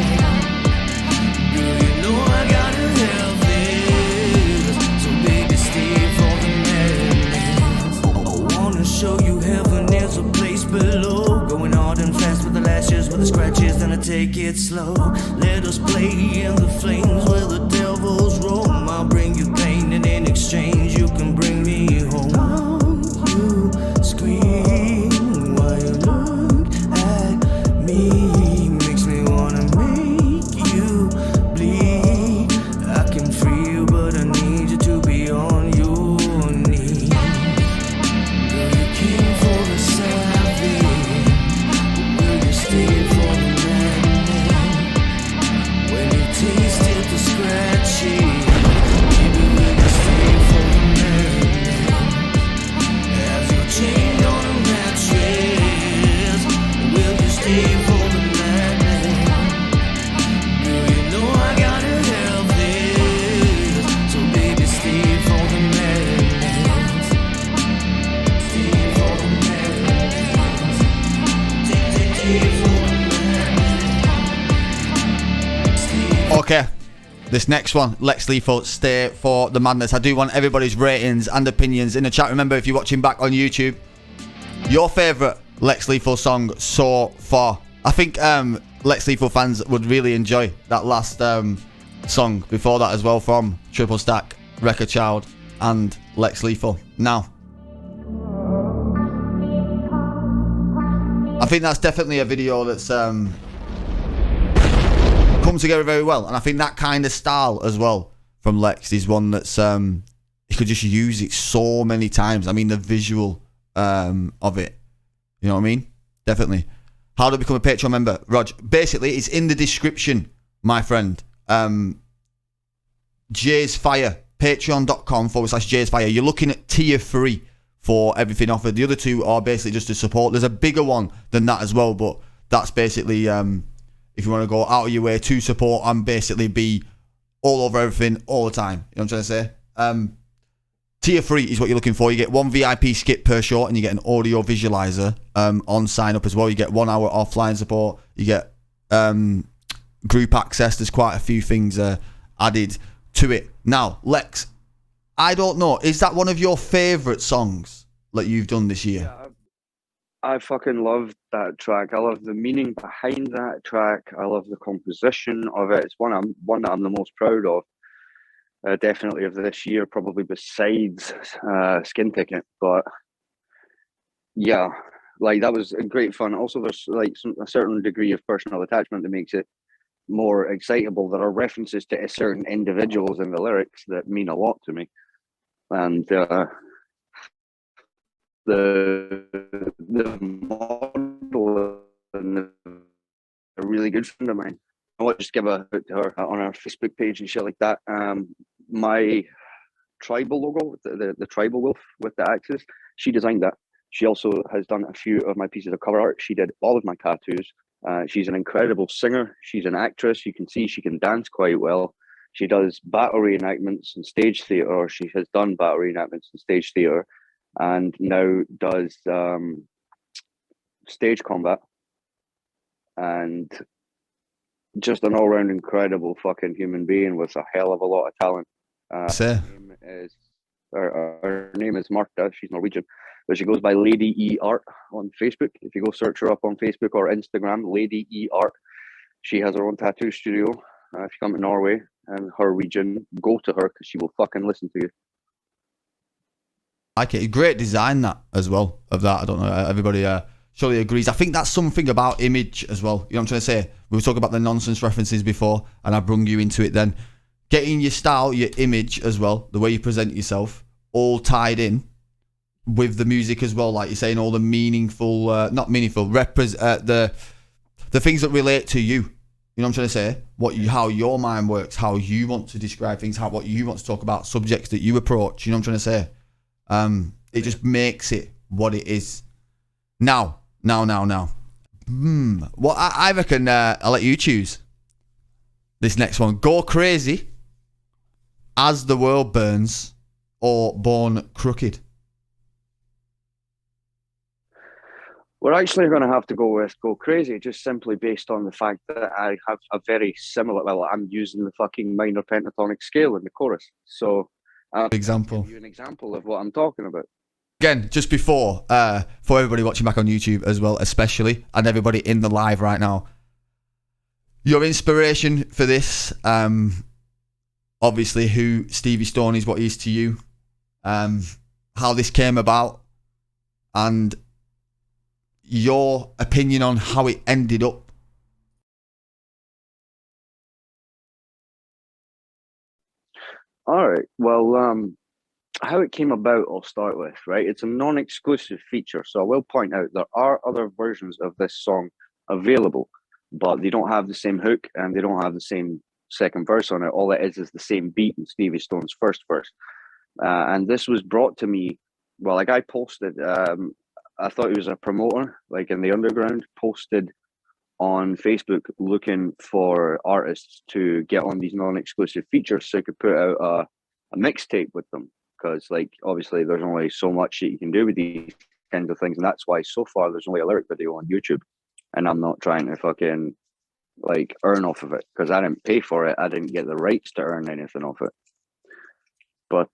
Girl, you know I gotta have this, so baby, stay for the madness. I wanna show you heaven, there's a place below. Going hard and fast with the lashes, with the scratches, then I take it slow. Let us play in the flames where the devils roam. I'll bring you pain and in exchange you can bring me home. How you scream while you look at me makes me wanna make you bleed. I can free you, but I need you to be on your knees. Girl, you came for the savage, will you stay for the madness? When you tasted the scratches, baby, will you stay for the madness? As you're chained on a mattress, will you stay for the madness? Girl, you know I gotta have this, so baby, stay for the madness. Stay for the madness. Stay for the madness. Okay, this next one, Lex Lethal, Stay for the Madness. I do want everybody's ratings and opinions in the chat. Remember, if you're watching back on YouTube, your favourite Lex Lethal song so far. I think Lex Lethal fans would really enjoy that last song before that as well, from Triple Stack, Wrecker Child and Lex Lethal. Now, I think that's definitely a video that's come together very well, and I think that kind of style as well from Lex is one that's he could just use it so many times. I mean, the visual of it, you know what I mean? Definitely. How to become a Patreon member, Rog? Basically, it's in the description, my friend. Jay's Fire, patreon.com/Jay's Fire. You're looking at tier 3 for everything offered. The other two are basically just to support. There's a bigger one than that as well, but that's basically if you want to go out of your way to support and basically be all over everything all the time. You know what I'm trying to say? Tier 3 is what you're looking for. You get 1 VIP skip per short and you get an audio visualizer on sign up as well. You get 1 hour offline support. You get group access. There's quite a few things added to it. Now, Lex, I don't know. Is that one of your favourite songs that you've done this year? Yeah, I fucking love that track. I love the meaning behind that track. I love the composition of it. It's one that I'm the most proud of. Definitely of this year, probably besides Skin Ticket. But yeah, like that was great fun. Also, there's like a certain degree of personal attachment that makes it more excitable. There are references to certain individuals in the lyrics that mean a lot to me, and the model and a really good friend of mine. I want to just give a bit to her on our Facebook page and shit like that. My tribal logo, the tribal wolf with the axes, she designed that. She also has done a few of my pieces of cover art. She did all of my tattoos. She's an incredible singer. She's an actress. You can see she can dance quite well. She does battle reenactments and stage theatre. She has done battle reenactments and stage theatre, and now does stage combat. And just an all-round incredible fucking human being with a hell of a lot of talent. Her name is Marta. She's Norwegian, but she goes by Lady E Art on Facebook. If you go search her up on Facebook or Instagram, Lady E Art. She has her own tattoo studio. If you come to Norway and her region, go to her because she will fucking listen to you. Okay, great design that as well of that. I don't know. Everybody surely agrees. I think that's something about image as well. You know what I'm trying to say? We were talking about the nonsense references before, and I brung you into it then. Getting your style, your image as well, the way you present yourself, all tied in with the music as well. Like you're saying, all the meaningful, the things that relate to you. You know what I'm trying to say? How your mind works, how you want to describe things, what you want to talk about, subjects that you approach. You know what I'm trying to say? It just makes it what it is. Now. Well, I reckon I'll let you choose this next one. Go Crazy, As the World Burns, or Born Crooked. We're actually going to have to go with Go Crazy, just simply based on the fact that I have a very similar, I'm using the fucking minor pentatonic scale in the chorus. So I'll give you an example of what I'm talking about. Again, just for everybody watching back on YouTube as well, especially, and everybody in the live right now, your inspiration for this, obviously who Stevie Stone is, what he is to you, how this came about, and your opinion on how it ended up. All right. Well, how it came about, I'll start with, right? It's a non-exclusive feature, so I will point out there are other versions of this song available, but they don't have the same hook and they don't have the same second verse on it. All it is the same beat in Stevie Stone's first verse. And this was brought to me, well, a guy posted, I thought he was a promoter, like in the underground, posted on Facebook looking for artists to get on these non-exclusive features so he could put out a mixtape with them. Because, like, obviously there's only so much that you can do with these kinds of things. And that's why so far there's only a lyric video on YouTube. And I'm not trying to fucking, like, earn off of it. Because I didn't pay for it. I didn't get the rights to earn anything off it. But,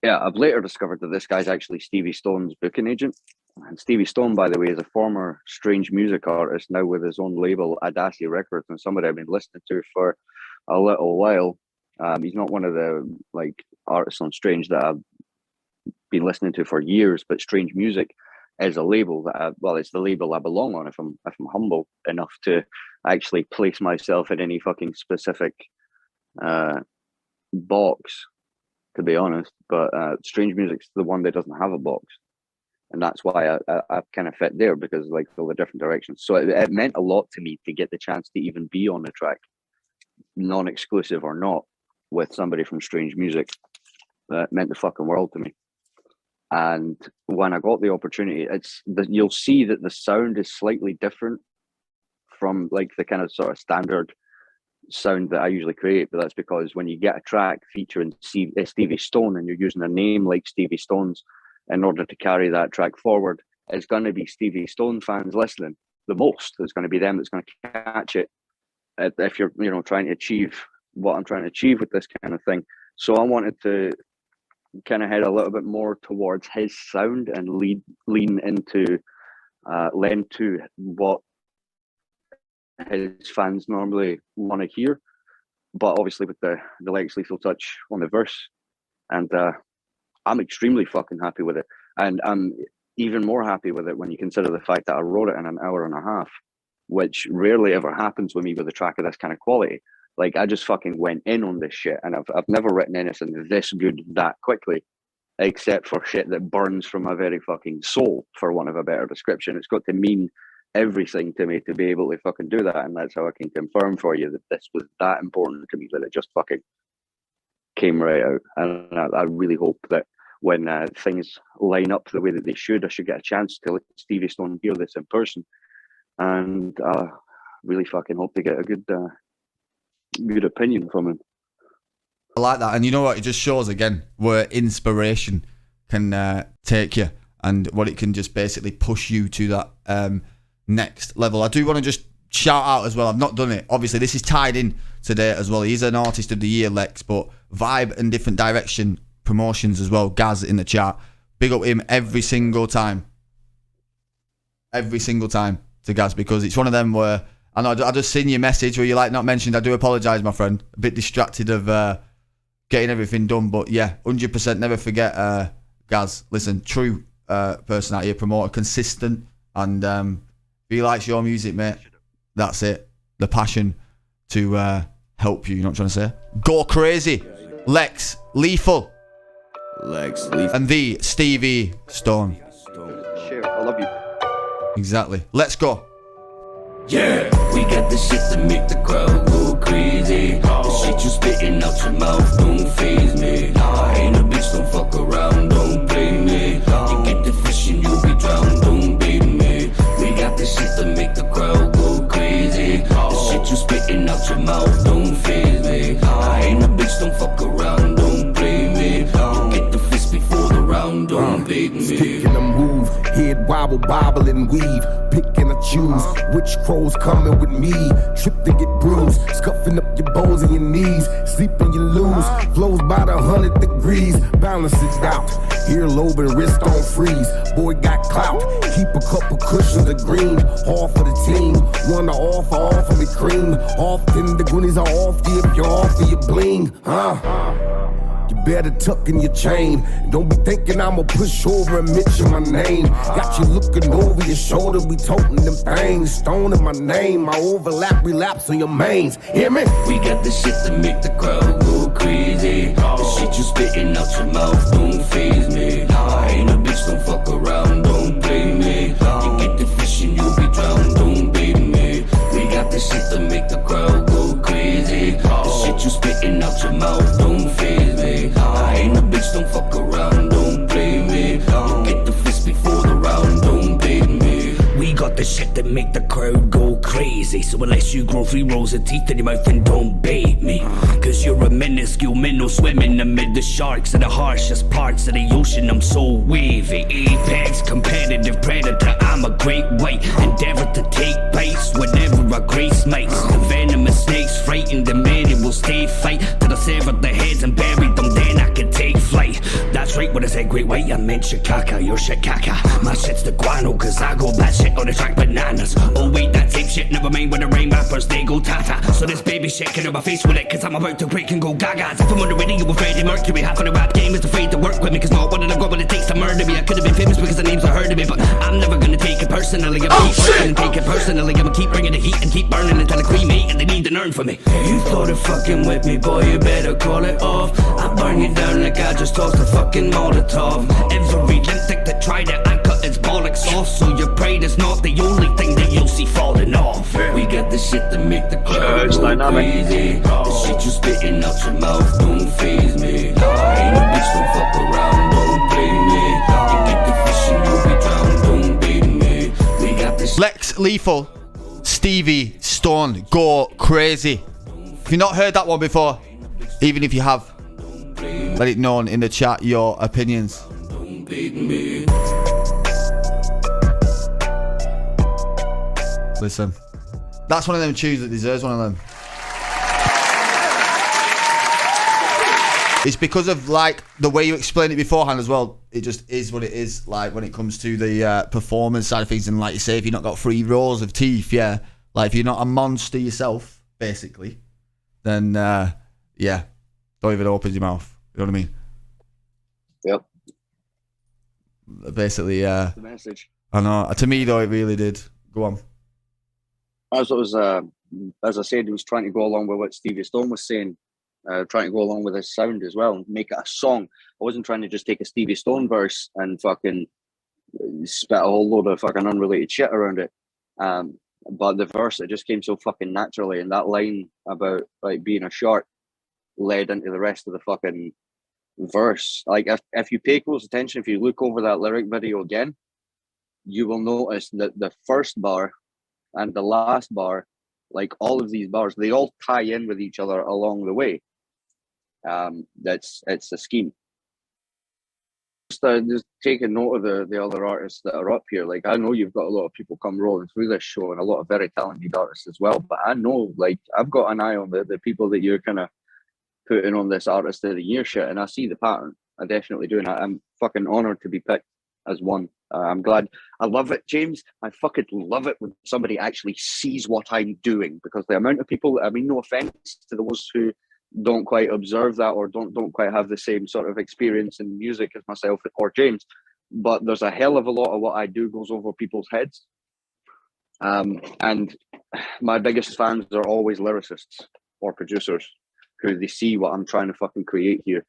yeah, I've later discovered that this guy's actually Stevie Stone's booking agent. And Stevie Stone, by the way, is a former strange music artist, now with his own label, Audacity Records, and somebody I've been listening to for a little while. He's not one of the like artists on Strange that I've been listening to for years, but Strange Music is a label that it's the label I belong on if I'm humble enough to actually place myself in any fucking specific box, to be honest. But Strange Music's the one that doesn't have a box. And that's why I kind of fit there, because like all the different directions. So it meant a lot to me to get the chance to even be on the track, non-exclusive or not, with somebody from Strange Music. That meant the fucking world to me. And when I got the opportunity, you'll see that the sound is slightly different from like the kind of sort of standard sound that I usually create, but that's because when you get a track featuring Stevie Stone and you're using a name like Stevie Stone's in order to carry that track forward, it's going to be Stevie Stone fans listening the most. It's going to be them that's going to catch it if you're, you know, trying to achieve what I'm trying to achieve with this kind of thing. So I wanted to kind of head a little bit more towards his sound and lean into lend to what his fans normally want to hear, but obviously with the Lex Lethal touch on the verse. And I'm extremely fucking happy with it, and I'm even more happy with it when you consider the fact that I wrote it in an hour and a half, which rarely ever happens with me with a track of this kind of quality. Like, I just fucking went in on this shit, and I've never written anything this good that quickly, except for shit that burns from my very fucking soul, for want of a better description. It's got to mean everything to me to be able to fucking do that, and that's how I can confirm for you that this was that important to me, that it just fucking came right out. And I really hope that when things line up the way that they should, I should get a chance to let Stevie Stone hear this in person, and I really fucking hope to get a good opinion from him. I like that. And you know what, it just shows again where inspiration can take you, and what it can just basically push you to that next level. I do want to just shout out as well, I've not done it, obviously this is tied in today as well. He's an Artist of the Year, Lex, but Vibe and Different Direction Promotions as well, Gaz in the chat, big up him every single time to Gaz, because it's one of them where I know I just seen your message where you like not mentioned. I do apologise, my friend, a bit distracted of getting everything done, but yeah, 100% never forget Gaz. Listen, true personality, a promoter, consistent, and if he likes your music, mate, that's it. The passion to help you, you know what I'm trying to say? Go crazy. Lex Lethal. And the Stevie Stone. Share, I love you. Exactly. Let's go. Yeah, we got the shit to make the crowd go crazy. The shit you spitting out your mouth don't faze me. I ain't a bitch, don't fuck around, don't play me. You get the fish and you'll be drowned, don't bait me. We got the shit to make the crowd go crazy. The shit you spitting out your mouth don't faze me. I ain't a bitch, don't fuck around, don't play me. You get the fist before the round, don't bait me. Sticking a move, head wobble, bobble and weave. Picking a choose, which crow's coming with me? Tripped and get bruised, scuffing up your bones and your knees. Sleeping you lose, flows by the 100 degrees. Balance it out, earlobe and wrist on freeze. Boy got clout, keep a couple cushions of green. All for the team, one to offer me cream. Often the goonies are off you if you're off of your bling, You better tuck in your chain. Don't be thinking I'ma push over and mention my name. Got you looking over your shoulder, we toting them things. Stone in my name, I overlap, relapse on your mains. Hear me? We got the shit to make the crowd go crazy. The shit you spitting out your mouth don't faze me. I ain't a bitch, don't fuck around, don't play me. You get the fish and you'll be drowned, don't bait me. We got the shit to make the crowd go crazy. The shit you spitting out your mouth don't faze me. I ain't a bitch, don't fuck around, don't play me. You get the fist before the round, don't bait me. We got the shit that make the crowd go crazy. So unless you grow 3 rows of teeth in your mouth, then don't bait me. Cause you're a minuscule minnow swimming amid the sharks in the harshest parts of the ocean. I'm so wavy, apex competitive predator. I'm a great white, endeavor to take base whenever I grace mates. The venomous snakes frightened, the many will stay fight till I sever the heads and bury them, then I can take flight. That's right, when I said great white, I meant Chicago, you're Chicago. My shit's the guano, cause I go bad shit on the track bananas. Oh wait, that same shit, never mind when the rain rappers, they go tata. So this baby shaking on my face with it, cause I'm about to break and go gaga. If I'm on the radio with Freddie Mercury, half of the rap game is afraid to work with me, cause not one of them got what it takes to murder me. I could have been famous because the names are heard of me, but I'm never gonna take it personally. I'ma keep working and take it personally. I'ma keep bringing the heat and keep burning until the cream eat and they need to learn from me. You thought of fucking with me, boy, you better call it off. I burn you down like I just tossed a fucking Molotov. Every lipstick that tried it, I'm cutting it's bollocks sauce. So your pride is not the only thing that you'll see falling off. We got the shit that make the crowd go crazy. The shit you spitting out your mouth don't faze me. Ain't no bitch, don't fuck around, don't play me. You get the fish and you'll be drowned, don't bait me. We got the Lex Lethal, Stevie Stone, go crazy. If you've not heard that one before, even if you have, let it known in the chat your opinions. Listen, that's one of them tunes that deserves one of them. It's because of like the way you explained it beforehand as well. It just is what it is. Like when it comes to the performance side of things, and like you say, if you've not got 3 rows of teeth, yeah, like if you're not a monster yourself, basically, then yeah, don't even open your mouth. You know what I mean? Yep. Basically, yeah. The message. I know. To me, though, it really did. Go on. As it was, as I said, it was trying to go along with what Stevie Stone was saying, trying to go along with his sound as well, make it a song. I wasn't trying to just take a Stevie Stone verse and fucking spit a whole load of fucking unrelated shit around it. But the verse, it just came so fucking naturally, and that line about like being a shark led into the rest of the fucking verse. Like if you pay close attention, if you look over that lyric video again, you will notice that the first bar and the last bar, like all of these bars, they all tie in with each other along the way. It's a scheme. Just take a note of the other artists that are up here. Like I know you've got a lot of people come rolling through this show, and a lot of very talented artists as well. But I know, like, I've got an eye on the people that you're kind of putting on this artist of the year shit, and I see the pattern. I definitely do, and I'm fucking honored to be picked as one. I'm glad. I love it, James. I fucking love it when somebody actually sees what I'm doing, because the amount of people, I mean, no offense to those who don't quite observe that or don't quite have the same sort of experience in music as myself or James, but there's a hell of a lot of what I do goes over people's heads. And my biggest fans are always lyricists or producers who they see what I'm trying to fucking create here.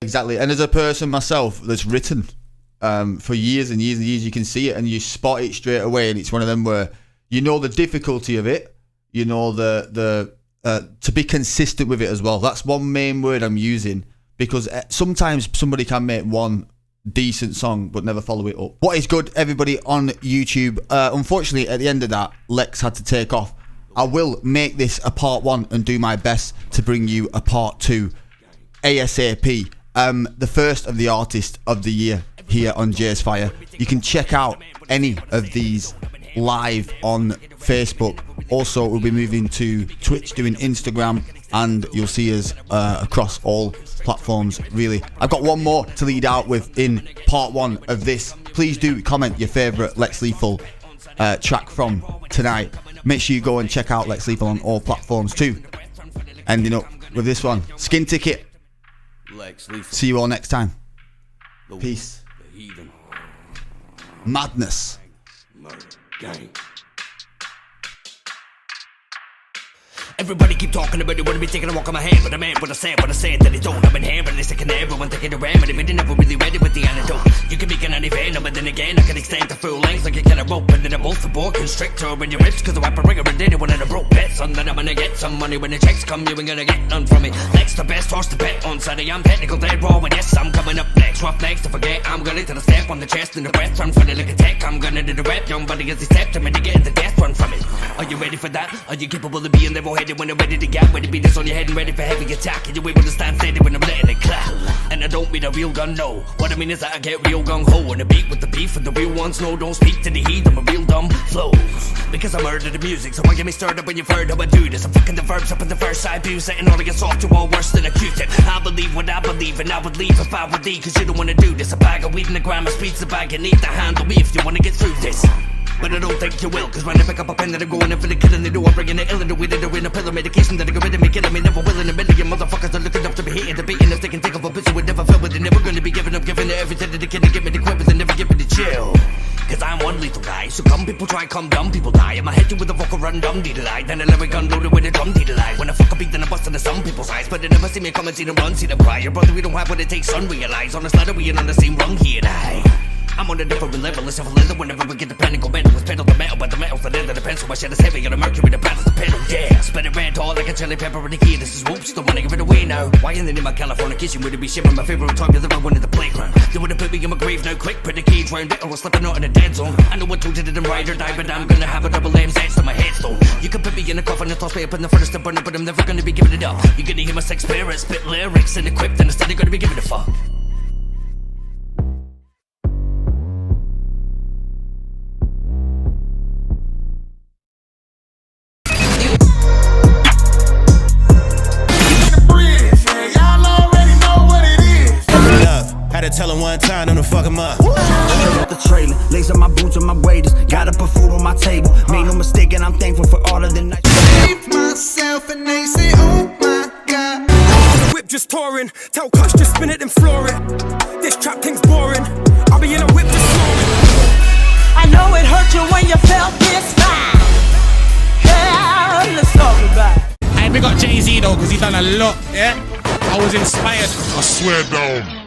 Exactly. And as a person myself that's written for years and years and years, you can see it and you spot it straight away. And it's one of them where you know the difficulty of it, you know the to be consistent with it as well. That's one main word I'm using, because sometimes somebody can make one decent song but never follow it up. What is good, everybody on YouTube? Unfortunately, at the end of that, Lex had to take off. I will make this a part 1 and do my best to bring you a part 2 ASAP. The first of the artist of the year here on Jay's Fire. You can check out any of these live on Facebook. Also, we'll be moving to Twitch, doing Instagram, and you'll see us across all platforms, really. I've got one more to lead out with in part 1 of this. Please do comment your favourite Lex Lethal track from tonight. Make sure you go and check out Lex Lethal on all platforms too. Ending up with this one, Skin Ticket. See you all next time. Peace. Madness. Everybody keep talking about it, wanna be taking a walk on my hand, but a man what I said that they don't. I've been hammering this second everyone taking the ram, and they never really ready with the antidote. You can be an anti-venom, but then again I can extend to full length like a can of rope, and then I'm both the boa constrictor in your ribs, cause the rapper ringer and anyone in a broke bet, son, that I'm gonna get some money when the checks come, you ain't gonna get none from me. Lex the best horse to bet on Sunday, I'm technical dead raw, and yes, I'm coming up next, rough next to forget, I'm gonna to the step on the chest and the breath, run funny like a tech, I'm gonna do the rep, young buddy as he stepped, I'm gonna get the death run from it. Are you ready for that? Are you capable of being level-headed when I'm ready to get? Ready to be this on your head and ready for heavy attack, and you able to stand steady when I'm letting it clap. And I don't mean a real gun, no. What I mean is that I get real gung-ho and a beat with the beef, and the real ones no, don't speak to the heat, I'm a real dumb flows. Because I murder the music, so why get me stirred up when you've heard how I do this? I'm fucking the verbs up in the verse, I abuse it, and all I get soft to all worse than a Q-tip. I believe what I believe, and I would leave if I were thee, cause you don't wanna do this. A bag of weed in the grammar speeds the bag, you need to handle me if you wanna get through this. But I don't think you will, cause when I pick up a pen that I'm going in for the killing, they do I'm bringing the ill in the weed, they're in a pill of medication that I go rid of me, killing me, never willing. A million motherfuckers are looking up to be hating, debating if they can take off a bitch who would never feel, but they're never gonna be giving up, giving it everything that they can to get me the quip, but they never give me the chill. Cause I'm one lethal guy, so come people try, come dumb people die. I'ma hit you with a vocal run dumb dee-dee-lie, then a lyric gun loaded with a drum dee-dee-lie. When I fuck a beat then I bust into some people's eyes, but they never see me come and see them run, see them cry. Your brother, we don't have what it takes, son, realize. On this ladder we ain't on the same rung, he and I. I'm on a different level, it's a leather whenever we get the pen and go mental. It's pedal the metal, but the metal's the end of the pencil. My shit is heavy, and the mercury, the battle's the pedal, yeah. Spin it red hot like a chili pepper in the key. This is whoops, don't wanna give it away now. Why in the name of California kissing would it be shipping? My favorite time you've ever won in the playground. They wanna put me in my grave now, quick, put the cage round it, or we're slipping out in a dead zone. I know what told you didn't ride or die, but I'm gonna have a double M's edge to my headstone. You can put me in a coffin and toss me up in the furnace to burn it, but I'm never gonna be giving it up. You're gonna hear my sex spirit, spit lyrics and equipped, and instead you're gonna be giving a fuck. Had to tell him one time, don't fuck him up. Straight up the trailer, lace up my boots on my waders. Gotta put food on my table. Made no mistake, and I'm thankful for all of the nights. Save myself, and they say, oh my god. The whip just touring, tell Cush just spin it and floor it. This trap thing's boring. I'll be in a whip just snoring. I know it hurt you when you felt this fine. Yeah, let's talk about it. And we got Jay-Z though, because he done a lot, yeah? I was inspired. I swear down.